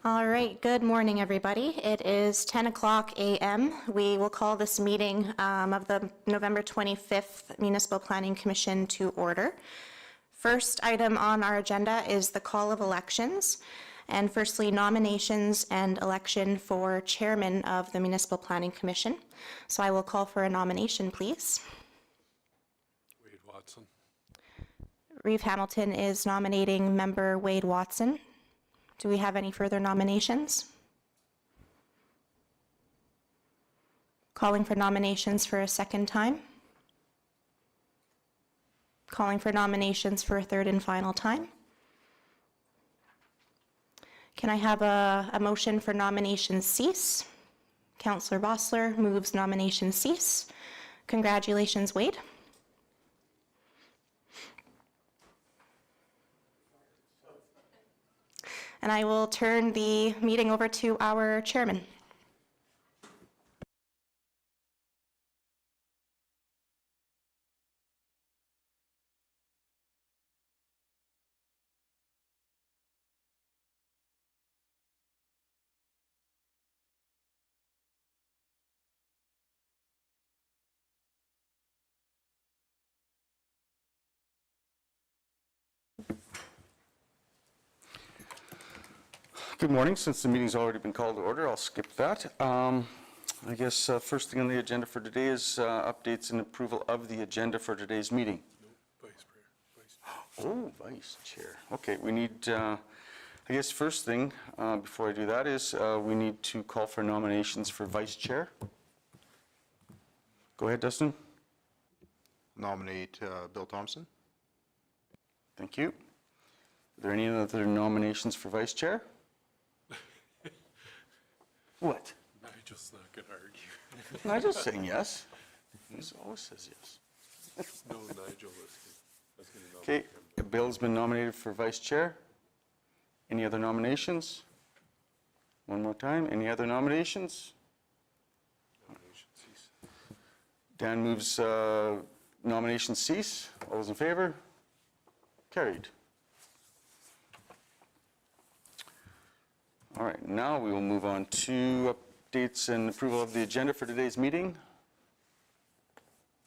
All right, good morning, everybody. It is 10 o'clock a.m. We will call this meeting of the November 25th Municipal Planning Commission to order. First item on our agenda is the call of elections, and firstly, nominations and election for chairman of the Municipal Planning Commission. So I will call for a nomination, please. Wade Watson. Reeve Hamilton is nominating member Wade Watson. Do we have any further nominations? Calling for nominations for a second time. Calling for nominations for a third and final time. Can I have a motion for nominations cease? Councillor Vossler moves nominations cease. Congratulations, Wade. And I will turn the meeting over to our chairman. Good morning. Since the meeting's already been called to order, I'll skip that. I guess first thing on the agenda for today is updates and approval of the agenda for today's meeting. No, Vice Chair. Oh, Vice Chair. Okay, we need, I guess first thing before I do that is we need to call for nominations for Vice Chair. Go ahead, Dustin. Nominate Bill Thompson. Thank you. Are there any other nominations for Vice Chair? What? Nigel's not going to argue. Nigel's saying yes. He always says yes. No, Nigel was going to Okay, nominate him. Bill's been nominated for Vice Chair. Any other nominations? One more time. Any other nominations? Nomination cease. Dan moves nomination cease. All those in favor? Carried. All right, now we will move on to updates and approval of the agenda for today's meeting.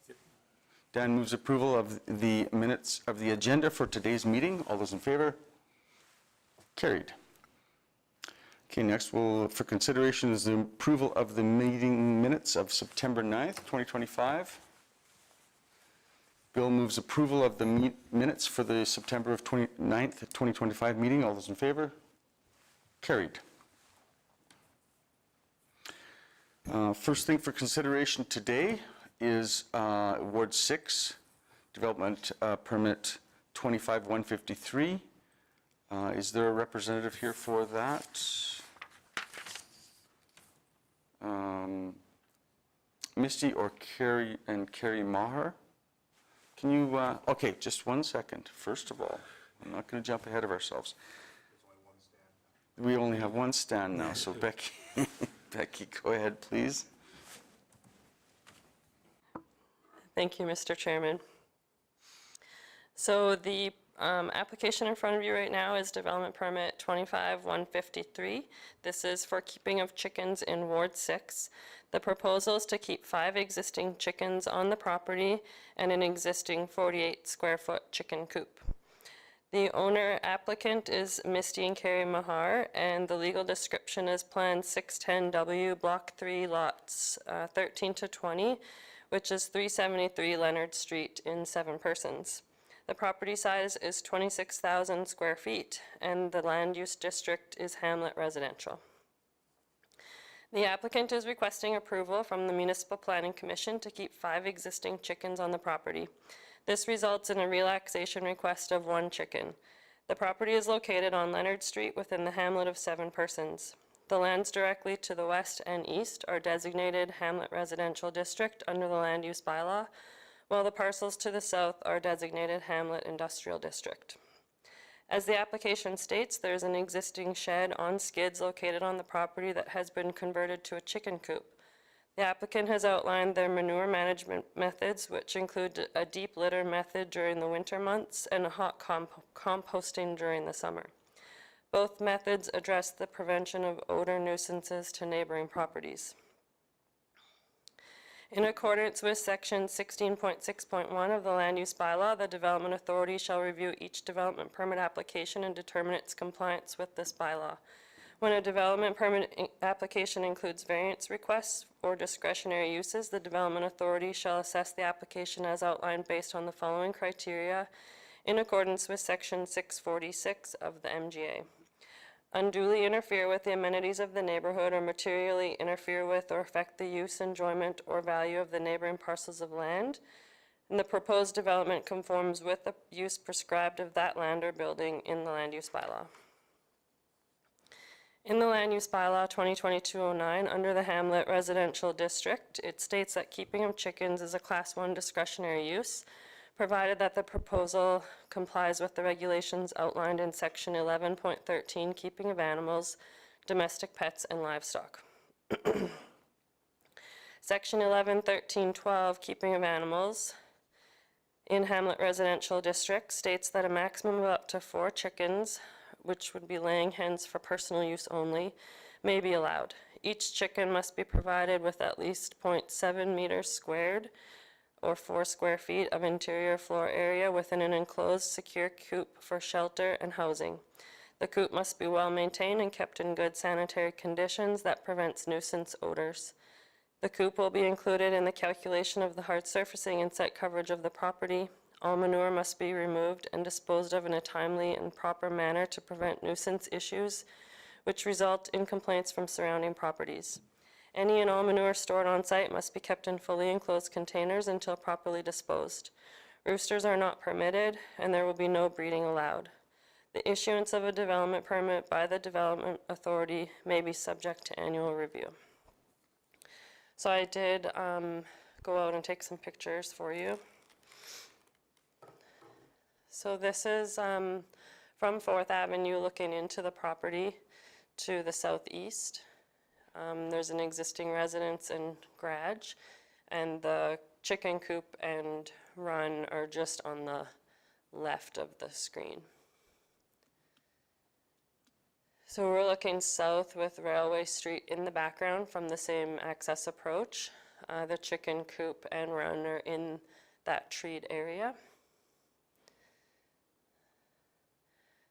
Yep. Dan moves approval of the minutes of the agenda for today's meeting. All those in favor? Carried. Okay, next for consideration is the approval of the meeting minutes of September 9th, 2025. Bill moves approval of the minutes for the September 29th, 2025 meeting. All those in favor? Carried. First thing for consideration today is Ward 6, Development Permit 25-153. Is there a representative here for that? Misty or Carrie Maher? Can you, okay, just one second. First of all, I'm not going to jump ahead of ourselves. We only have one stand now, so Becky, Becky, go ahead, please. Thank you, Mr. Chairman. So the application in front of you right now is Development Permit 25-153. This is for keeping of chickens in Ward 6. The proposal is to keep 5 existing chickens on the property and an existing 48 square foot chicken coop. The owner applicant is Misty and Carrie Mahar, and the legal description is Plan 610W, Block 3, Lots 13 to 20, which is 373 Leonard Street in 7 persons. The property size is 26,000 square feet, and the land use district is Hamlet Residential. The applicant is requesting approval from the Municipal Planning Commission to keep 5 existing chickens on the property. This results in a relaxation request of 1 chicken. The property is located on Leonard Street within the hamlet of 7 persons. The lands directly to the west and east are designated Hamlet Residential District under the Land Use Bylaw, while the parcels to the south are designated Hamlet Industrial District. As the application states, there is an existing shed on skids located on the property that has been converted to a chicken coop. The applicant has outlined their manure management methods, which include a deep litter method during the winter months and a hot composting during the summer. Both methods address the prevention of odor nuisances to neighboring properties. In accordance with Section 16.6.1 of the Land Use Bylaw, the Development Authority shall review each development permit application and determine its compliance with this bylaw. When a development permit application includes variance requests or discretionary uses, the Development Authority shall assess the application as outlined based on the following criteria in accordance with Section 646 of the MGA. Unduly interfere with the amenities of the neighborhood or materially interfere with or affect the use, enjoyment, or value of the neighboring parcels of land, and the proposed development conforms with the use prescribed of that land or building in the Land Use Bylaw. In the Land Use Bylaw 2022-09, under the Hamlet Residential District, it states that keeping of chickens is a Class 1 discretionary use, provided that the proposal complies with the regulations outlined in Section 11.13, keeping of animals, domestic pets, and livestock. Section 11.13.12, keeping of animals, in Hamlet Residential District states that a maximum of up to 4 chickens, which would be laying hens for personal use only, may be allowed. Each chicken must be provided with at least 0.7 meters squared or 4 square feet of interior floor area within an enclosed secure coop for shelter and housing. The coop must be well maintained and kept in good sanitary conditions that prevents nuisance odors. The coop will be included in the calculation of the hard surfacing and site coverage of the property. All manure must be removed and disposed of in a timely and proper manner to prevent nuisance issues which result in complaints from surrounding properties. Any and all manure stored on site must be kept in fully enclosed containers until properly disposed. Roosters are not permitted, and there will be no breeding allowed. The issuance of a development permit by the Development Authority may be subject to annual review. So I did go out and take some pictures for you. So this is from 4th Avenue looking into the property to the southeast. There's an existing residence and garage, and the chicken coop and run are just on the left of the screen. So we're looking south with Railway Street in the background from the same access approach. The chicken coop and run are in that treed area.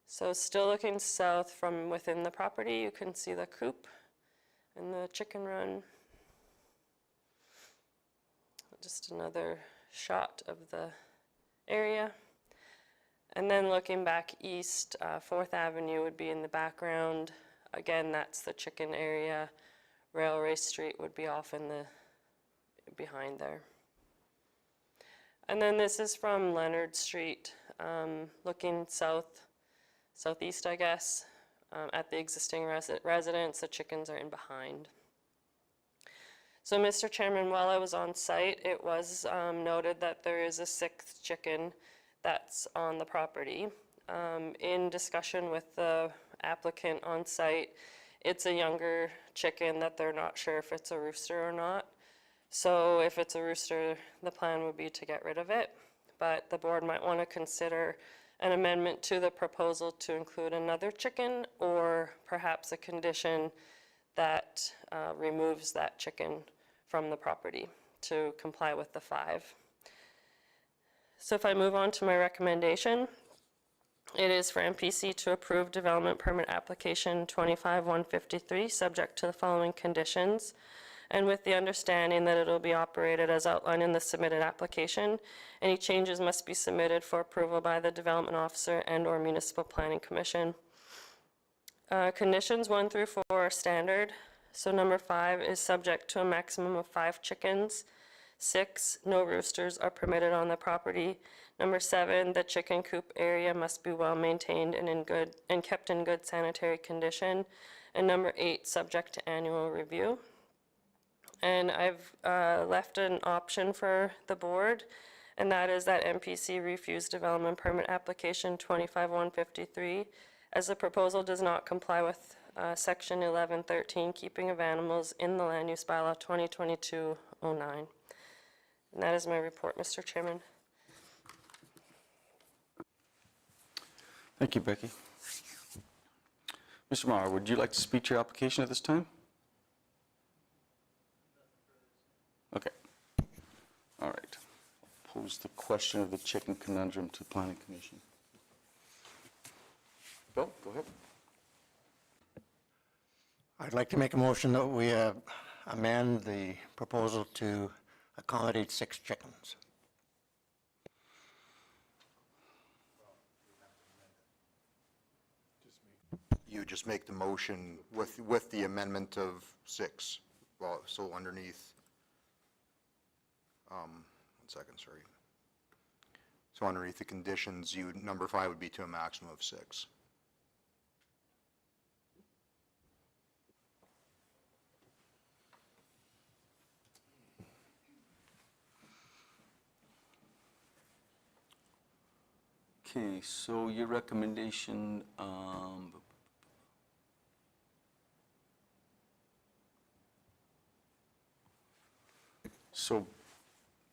So still looking south from within the property, you can see the coop and the chicken run. Just another shot of the area. And then looking back east, 4th Avenue would be in the background. Again, that's the chicken area. Railway Street would be off in the behind there. And then this is from Leonard Street, looking southeast, I guess, at the existing residence. The chickens are in behind. So, Mr. Chairman, while I was on site, it was noted that there is a 6th chicken that's on the property. In discussion with the applicant on site, it's a younger chicken that they're not sure if it's a rooster or not. So if it's a rooster, the plan would be to get rid of it. But the board might want to consider an amendment to the proposal to include another chicken, or perhaps a condition that removes that chicken from the property to comply with the 5. So if I move on to my recommendation, it is for MPC to approve development permit application 25-153, subject to the following conditions, and with the understanding that it will be operated as outlined in the submitted application. Any changes must be submitted for approval by the development officer and/or Municipal Planning Commission. Conditions 1 through 4 are standard. So number 5 is subject to a maximum of 5 chickens. 6, no roosters are permitted on the property. Number 7, the chicken coop area must be well maintained and kept in good sanitary condition. And number 8, subject to annual review. And I've left an option for the board, and that is that MPC refuse development permit application 25-153, as the proposal does not comply with Section 11.13, keeping of animals in the Land Use Bylaw 2022-09. And that is my report, Mr. Chairman. Thank you, Becky. Mr. Maher, would you like to speak to your application at this time? Okay. All right. I'll pose the question of the chicken conundrum to the Planning Commission. Bill, go ahead. I'd like to make a motion that we amend the proposal to accommodate 6 chickens. You just make the motion with the amendment of 6. Well, so underneath, 1 second, sorry. So underneath the conditions, number 5 would be to a maximum of 6. Okay, so your recommendation, so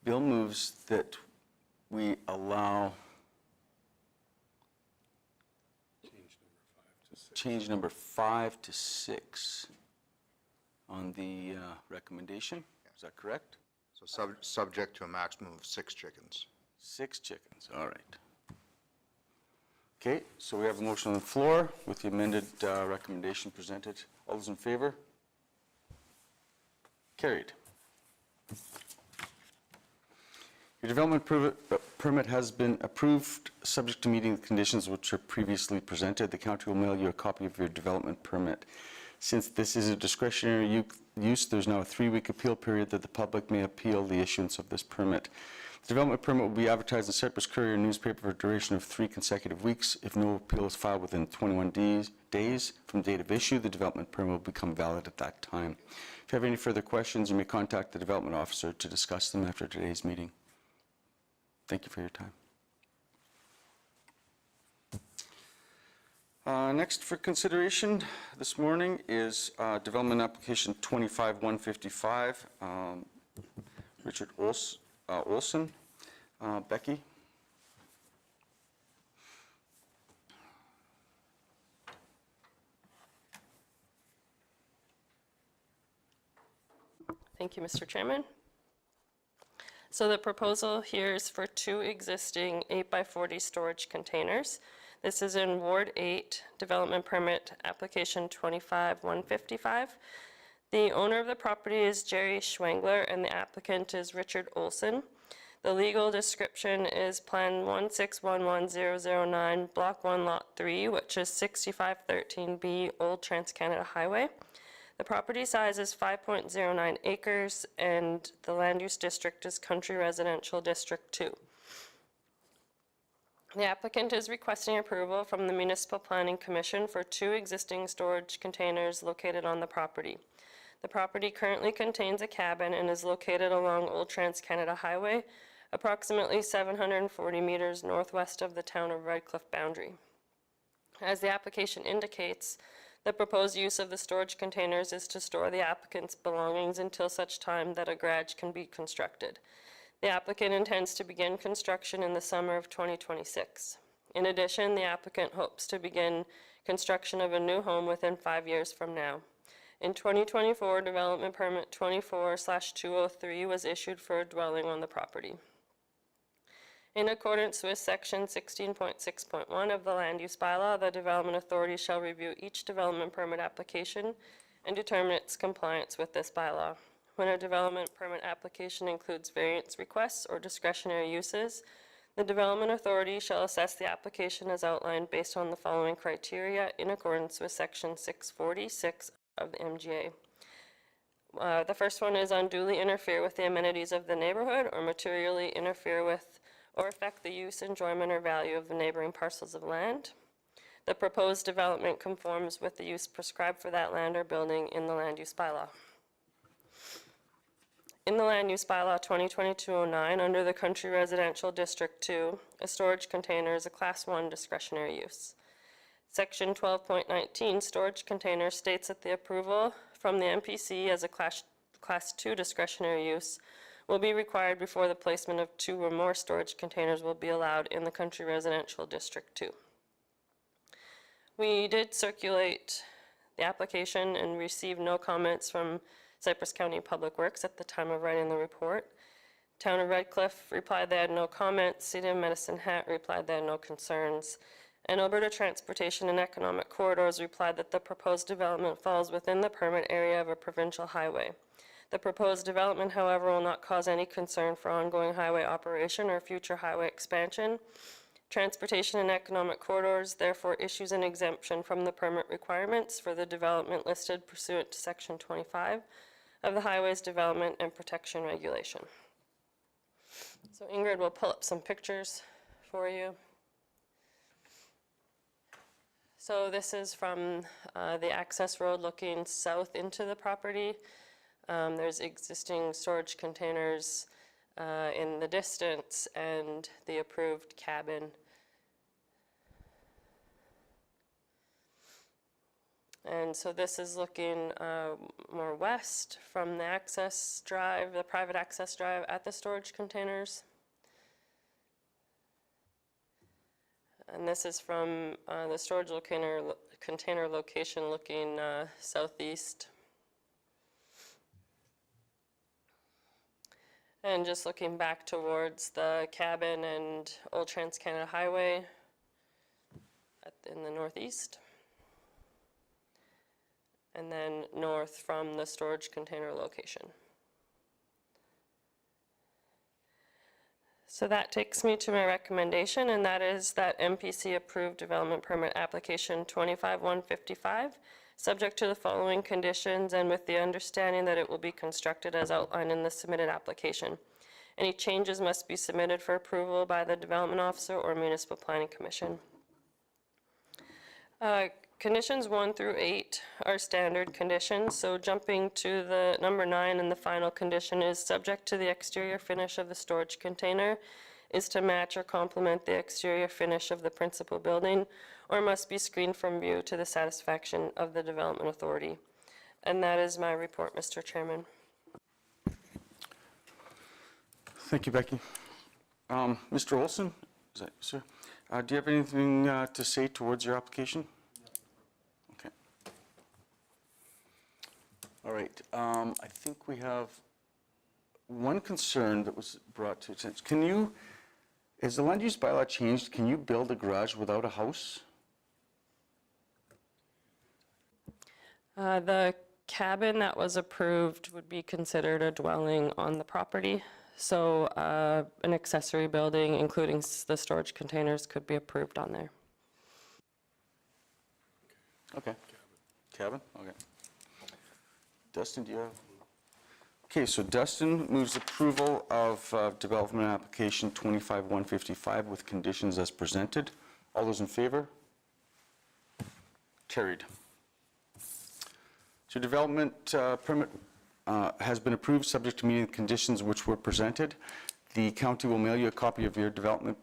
Bill moves that we allow change number 5 to 6 on the recommendation. Is that correct? So subject to a maximum of 6 chickens. 6 chickens, all right. Okay, so we have a motion on the floor with the amended recommendation presented. All those in favor? Carried. Your development permit has been approved, subject to meeting the conditions which are previously presented. The county will mail you a copy of your development permit. Since this is a discretionary use, there's now a 3-week appeal period that the public may appeal the issuance of this permit. The development permit will be advertised in Cypress Courier newspaper for a duration of 3 consecutive weeks. If no appeal is filed within 21 days from the date of issue, the development permit will become valid at that time. If you have any further questions, you may contact the development officer to discuss them after today's meeting. Thank you for your time. Next for consideration this morning is development application 25-155, Richard Olson. Becky? Thank you, Mr. Chairman. So the proposal here is for 2 existing 8x40 storage containers. This is in Ward 8, Development Permit Application 25-155. The owner of the property is Jerry Schwengler and the applicant is Richard Olson. The legal description is Plan 1611009, Block 1, Lot 3, which is 6513B Old Trans-Canada Highway. The property size is 5.09 acres and the land use district is Country Residential District 2. The applicant is requesting approval from the Municipal Planning Commission for 2 existing storage containers located on the property. The property currently contains a cabin and is located along Old Trans-Canada Highway, approximately 740 meters northwest of the town of Red Cliff boundary. As the application indicates, the proposed use of the storage containers is to store the applicant's belongings until such time that a garage can be constructed. The applicant intends to begin construction in the summer of 2026. In addition, the applicant hopes to begin construction of a new home within 5 years from now. In 2024, Development Permit 24/203 was issued for a dwelling on the property. In accordance with Section 16.6.1 of the Land Use Bylaw, the Development Authority shall review each development permit application and determine its compliance with this bylaw. When a development permit application includes variance requests or discretionary uses, the Development Authority shall assess the application as outlined based on the following criteria in accordance with Section 646 of the MGA. The first one is unduly interfere with the amenities of the neighborhood or materially interfere with or affect the use, enjoyment, or value of the neighboring parcels of land. The proposed development conforms with the use prescribed for that land or building in the Land Use Bylaw. In the Land Use Bylaw 2022-09, under the Country Residential District 2, a storage container is a Class 1 discretionary use. Section 12.19, storage container, states that the approval from the MPC as a Class 2 discretionary use will be required before the placement of 2 or more storage containers will be allowed in the Country Residential District 2. We did circulate the application and received no comments from Cypress County Public Works at the time of writing the report. Town of Red Cliff replied they had no comments. City of Medicine Hat replied they had no concerns. And Alberta Transportation and Economic Corridors replied that the proposed development falls within the permit area of a provincial highway. The proposed development, however, will not cause any concern for ongoing highway operation or future highway expansion. Transportation and Economic Corridors therefore issues an exemption from the permit requirements for the development listed pursuant to Section 25 of the Highways Development and Protection Regulation. So Ingrid will pull up some pictures for you. So this is from the access road looking south into the property. There's existing storage containers in the distance and the approved cabin. And so this is looking more west from the access drive, the private access drive at the storage containers. And this is from the storage container location looking southeast. And just looking back towards the cabin and Old Trans-Canada Highway in the northeast. And then north from the storage container location. So that takes me to my recommendation, and that is that MPC approved development permit application 25155, subject to the following conditions and with the understanding that it will be constructed as outlined in the submitted application. Any changes must be submitted for approval by the Development Officer or Municipal Planning Commission. Conditions 1 through 8 are standard conditions, so jumping to the number 9, and the final condition is subject to the exterior finish of the storage container is to match or complement the exterior finish of the principal building or must be screened from view to the satisfaction of the Development Authority. And that is my report, Mr. Chairman. Thank you, Becky. Mr. Olson, is that you, sir? Do you have anything to say towards your application? Okay. All right. I think we have one concern that was brought to attention. Can you, as the land use bylaw changed, can you build a garage without a house? The cabin that was approved would be considered a dwelling on the property. So an accessory building, including the storage containers, could be approved on there. Okay. Cabin? Okay. Dustin, do you have? Okay, so Dustin moves approval of development application 25155 with conditions as presented. All those in favor? Carried. So development permit has been approved subject to meeting the conditions which were presented. The county will mail you a copy of your development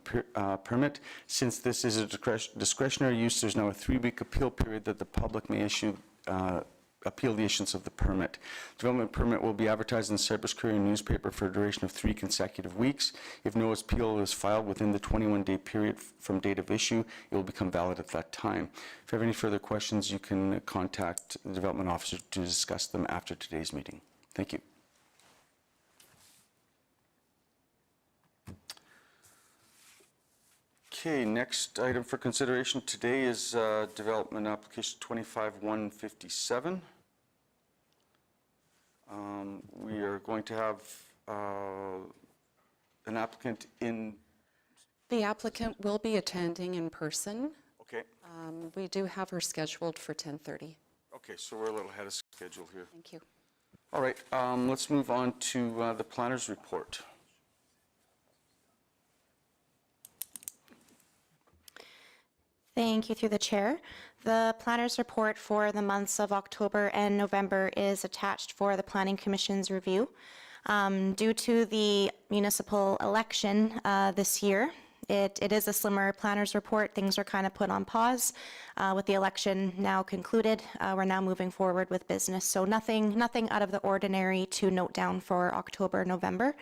permit. Since this is a discretionary use, there's now a 3-week appeal period that the public may appeal the issuance of the permit. Development permit will be advertised in the Cypress Courier newspaper for a duration of 3 consecutive weeks. If no appeal is filed within the 21-day period from date of issue, it will become valid at that time. If you have any further questions, you can contact the development officer to discuss them after today's meeting. Thank you. Okay, next item for consideration today is development application 25157. We are going to have an applicant in. The applicant will be attending in person. Okay. We do have her scheduled for 10:30. Okay, so we're a little ahead of schedule here. Thank you. All right, let's move on to the planner's report. Thank you through the chair. The planner's report for the months of October and November is attached for the Planning Commission's review. Due to the municipal election this year, it is a slimmer planner's report. Things are kind of put on pause. With the election now concluded, we're now moving forward with business. So nothing out of the ordinary to note down for October, November.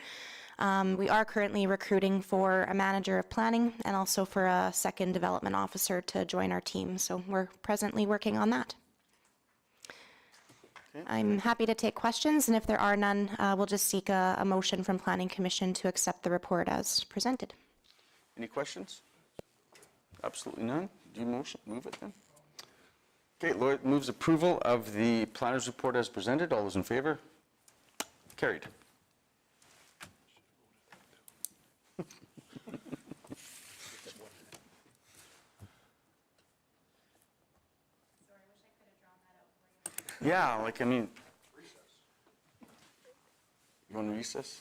We are currently recruiting for a manager of planning and also for a second development officer to join our team. So we're presently working on that. I'm happy to take questions, and if there are none, we'll just seek a motion from Planning Commission to accept the report as presented. Any questions? Absolutely none. Do you move it then? Okay, Lloyd moves approval of the planner's report as presented. All those in favor? Carried. Yeah, like, I mean. You want to recess?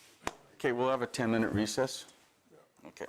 Okay, we'll have a 10-minute recess. Okay.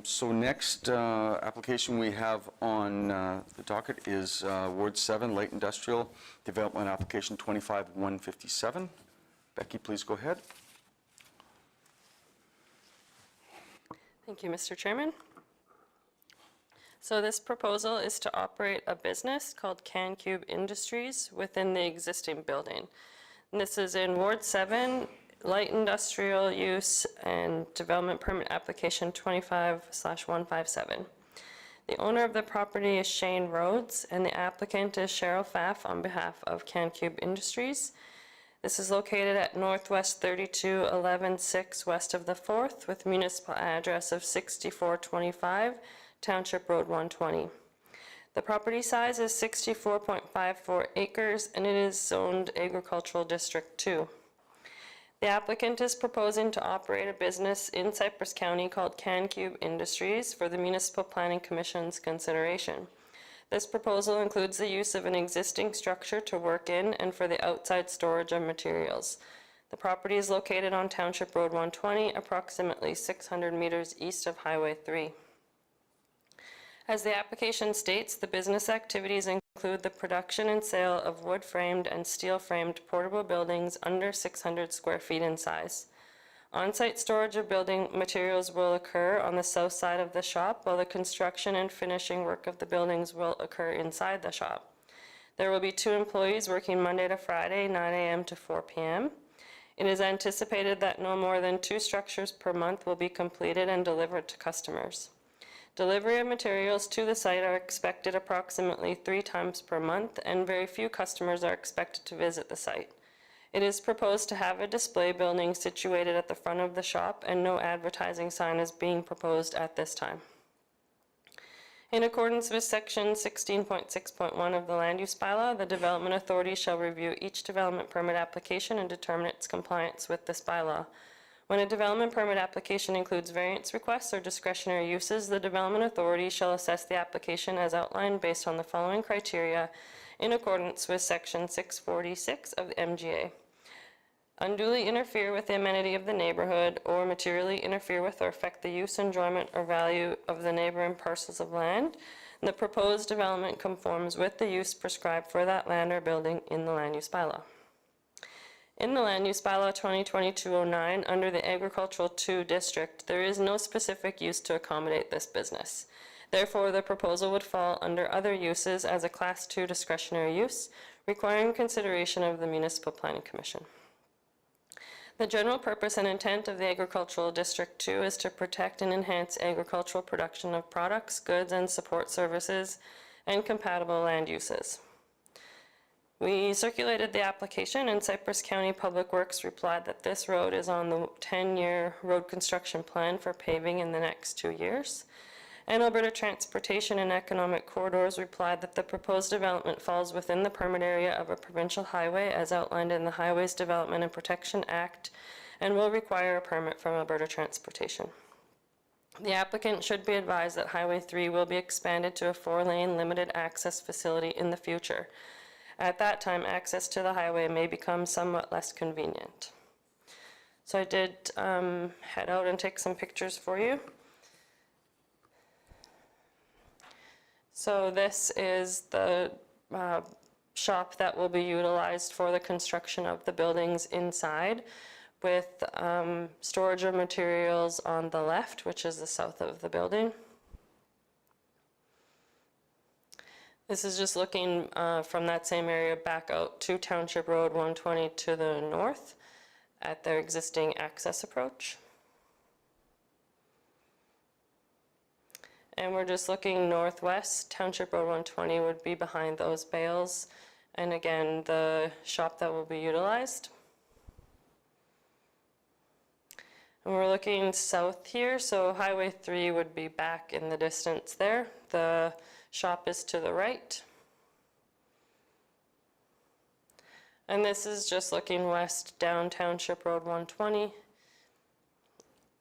So next application we have on the docket is Ward 7, Light Industrial Development Application 25-157. Becky, please go ahead. Thank you, Mr. Chairman. So this proposal is to operate a business called CanCube Industries within the existing building. And this is in Ward 7, Light Industrial Use and Development Permit Application 25/157. The owner of the property is Shane Rhodes, and the applicant is Cheryl Pfaff on behalf of CanCube Industries. This is located at Northwest 3211-6 west of the 4th with municipal address of 6425 Township Road 120. The property size is 64.54 acres and it is zoned Agricultural District 2. The applicant is proposing to operate a business in Cypress County called CanCube Industries for the Municipal Planning Commission's consideration. This proposal includes the use of an existing structure to work in and for the outside storage of materials. The property is located on Township Road 120, approximately 600 meters east of Highway 3. As the application states, the business activities include the production and sale of wood-framed and steel-framed portable buildings under 600 square feet in size. On-site storage of building materials will occur on the south side of the shop, while the construction and finishing work of the buildings will occur inside the shop. There will be 2 employees working Monday to Friday, 9 a.m. to 4 p.m. It is anticipated that no more than 2 structures per month will be completed and delivered to customers. Delivery of materials to the site are expected approximately 3 times per month, and very few customers are expected to visit the site. It is proposed to have a display building situated at the front of the shop, and no advertising sign is being proposed at this time. In accordance with Section 16.6.1 of the Land Use Bylaw, the Development Authority shall review each development permit application and determine its compliance with this bylaw. When a development permit application includes variance requests or discretionary uses, the Development Authority shall assess the application as outlined based on the following criteria in accordance with Section 646 of the MGA. Unduly interfere with the amenity of the neighborhood or materially interfere with or affect the use, enjoyment, or value of the neighboring parcels of land. The proposed development conforms with the use prescribed for that land or building in the Land Use Bylaw. In the Land Use Bylaw 2022-09, under the Agricultural 2 district, there is no specific use to accommodate this business. Therefore, the proposal would fall under other uses as a Class 2 discretionary use, requiring consideration of the Municipal Planning Commission. The general purpose and intent of the Agricultural District 2 is to protect and enhance agricultural production of products, goods, and support services and compatible land uses. We circulated the application, and Cypress County Public Works replied that this road is on the 10-year road construction plan for paving in the next 2 years. And Alberta Transportation and Economic Corridors replied that the proposed development falls within the permit area of a provincial highway as outlined in the Highways Development and Protection Act and will require a permit from Alberta Transportation. The applicant should be advised that Highway 3 will be expanded to a 4-lane limited access facility in the future. At that time, access to the highway may become somewhat less convenient. So I did head out and take some pictures for you. So this is the shop that will be utilized for the construction of the buildings inside, with storage of materials on the left, which is the south of the building. This is just looking from that same area back out to Township Road 120 to the north at their existing access approach. And we're just looking northwest. Township Road 120 would be behind those bales. And again, the shop that will be utilized. And we're looking south here, so Highway 3 would be back in the distance there. The shop is to the right. And this is just looking west down Township Road 120.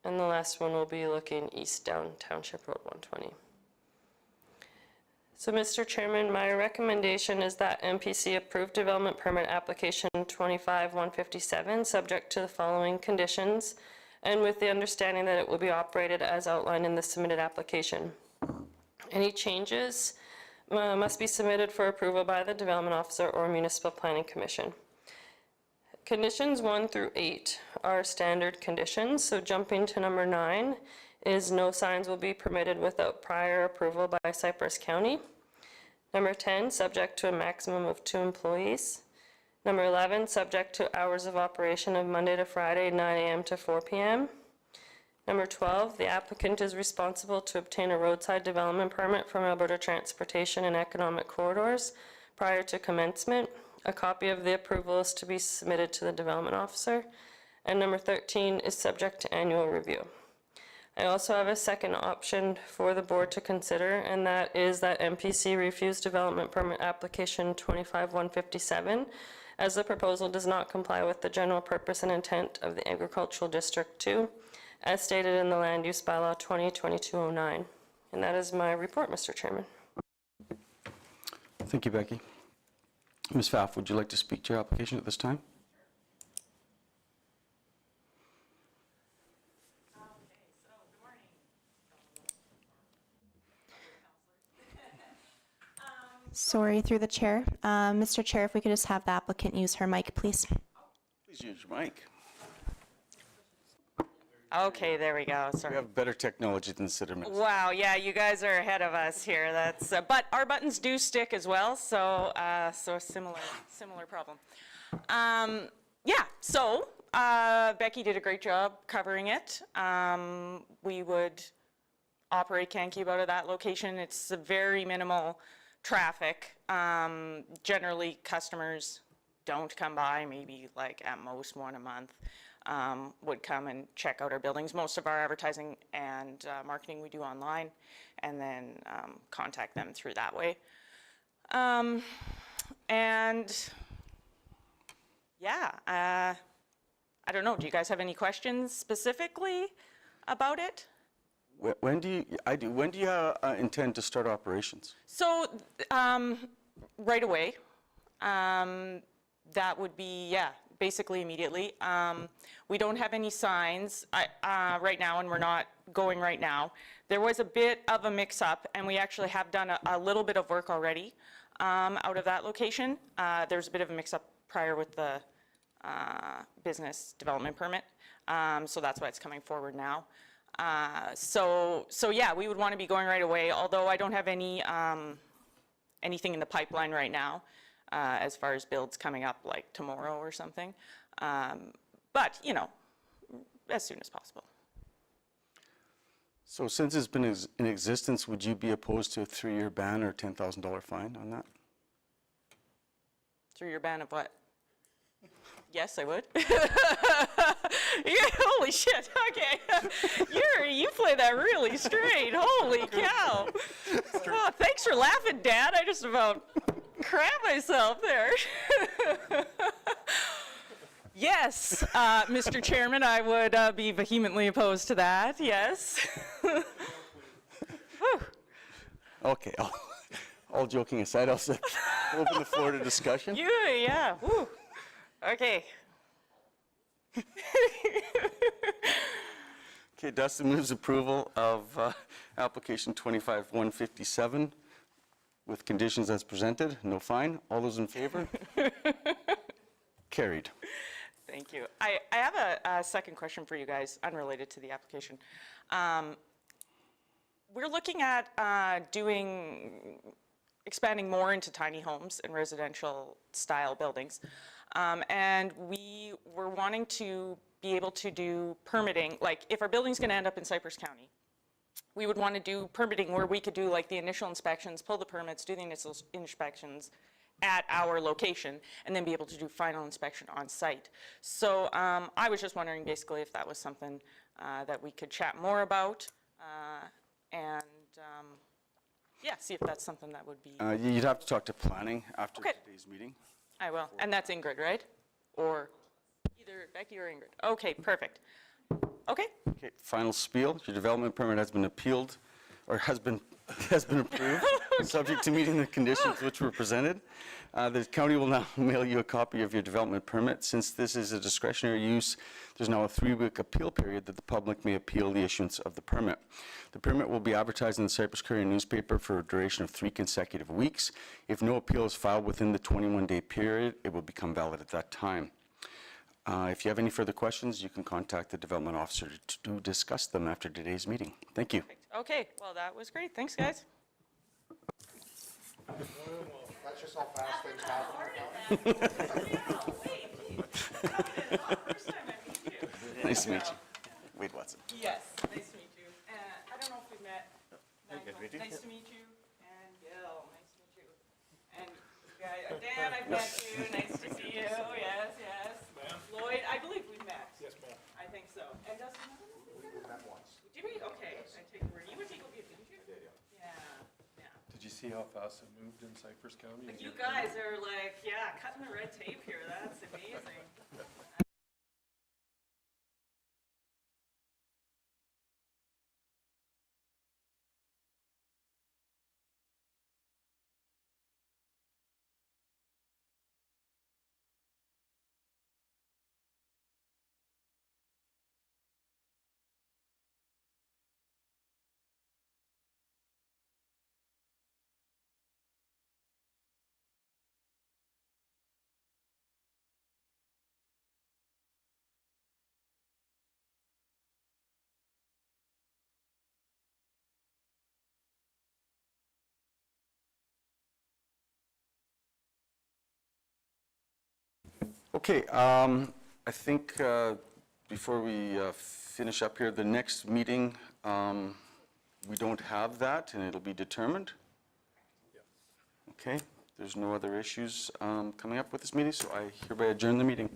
And the last one will be looking east down Township Road 120. So, Mr. Chairman, my recommendation is that MPC approve development permit application 25-157, subject to the following conditions, and with the understanding that it will be operated as outlined in the submitted application. Any changes must be submitted for approval by the Development Officer or Municipal Planning Commission. Conditions 1 through 8 are standard conditions, so jumping to number 9 is no signs will be permitted without prior approval by Cypress County. Number 10, subject to a maximum of 2 employees. Number 11, subject to hours of operation of Monday to Friday, 9 a.m. to 4 p.m. Number 12, the applicant is responsible to obtain a roadside development permit from Alberta Transportation and Economic Corridors prior to commencement. A copy of the approval is to be submitted to the Development Officer. And number 13 is subject to annual review. I also have a second option for the board to consider, and that is that MPC refuse development permit application 25-157, as the proposal does not comply with the general purpose and intent of the Agricultural District 2, as stated in the Land Use Bylaw 2022-09. And that is my report, Mr. Chairman. Thank you, Becky. Ms. Pfaff, would you like to speak to your application at this time? Sorry, through the chair. Mr. Chair, if we could just have the applicant use her mic, please. Please use your mic. Okay, there we go. We Sorry. have better technology than Cidermans. Wow, yeah, you guys are ahead of us here. That's but our buttons do stick as well, so so similar problem. Yeah, so Becky did a great job covering it. We would operate CanCube out of that location. It's a very minimal traffic. Generally, customers don't come by, maybe like at most one a month. Would come and check out our buildings. Most of our advertising and marketing we do online, and then contact them through that way. And yeah, I don't know. Do you guys have any questions specifically about it? When do you intend to start operations? So right away. That would be, yeah, basically immediately. We don't have any signs right now, and we're not going right now. There was a bit of a mix-up, and we actually have done a little bit of work already out of that location. There's a bit of a mix-up prior with the business development permit, so that's why it's coming forward now. So yeah, we would want to be going right away, although I don't have any anything in the pipeline right now. As far as builds coming up like tomorrow or something. But, you know, as soon as possible. So since it's been in existence, would you be opposed to a 3-year ban or $10,000 fine on that? 3-year ban of what? Yes, I would. Yeah, holy shit, okay. You play that really straight, holy cow. Oh, thanks for laughing, Dad. I just about crap myself there. Yes, Mr. Chairman, I would be vehemently opposed to that, yes. Okay, all joking aside, I'll open the floor to discussion. Yeah, woo. Okay. Okay, Dustin moves approval of application 25-157 with conditions as presented, no fine. All those in favor? Carried. Thank you. I have a second question for you guys, unrelated to the application. We're looking at expanding more into tiny homes and residential style buildings. And we were wanting to be able to do permitting, like if our building's gonna end up in Cypress County, we would want to do permitting where we could do like the initial inspections, pull the permits, do the initial inspections at our location, and then be able to do final inspection on site. So I was just wondering basically if that was something that we could chat more about, and yeah, see if that's something that would be. You'd have to talk to planning after Okay. today's meeting. I will, and that's Ingrid, right? Or either Becky or Ingrid. Okay, perfect. Okay. Okay, final spiel. Your development permit has been appealed, or has been approved. Subject to meeting the conditions which were presented. The county will now mail you a copy of your development permit. Since this is a discretionary use, there's now a 3-week appeal period that the public may appeal the issuance of the permit. The permit will be advertised in the Cypress Courier newspaper for a duration of 3 consecutive weeks. If no appeal is filed within the 21-day period, it will become valid at that time. If you have any further questions, you can contact the development officer to discuss them after today's meeting. Thank you. Okay, well, that was great. Thanks, guys. That's just how fast things happen. Nice to meet you. Wade Watson. Yes, nice to meet you. I don't know if we've met. Nice to meet you. And Gil, nice to meet you. And you guys, Dan, I've met you. Nice to see you. Yes, yes. Lloyd, I believe we've met. Yes, ma'am. I think so. And Dustin, I don't know if we've met once. Did we? Okay. I take your word. You went to Eagle View, didn't you? I did, yeah. Yeah. Did you see how fast it moved in Cypress County? Like you guys are like, yeah, cutting the red tape here. That's amazing. Okay, I think before we finish up here, the next meeting, we don't have that, and it'll be determined. Okay, there's no other issues coming up with this meeting, so I hereby adjourn the meeting.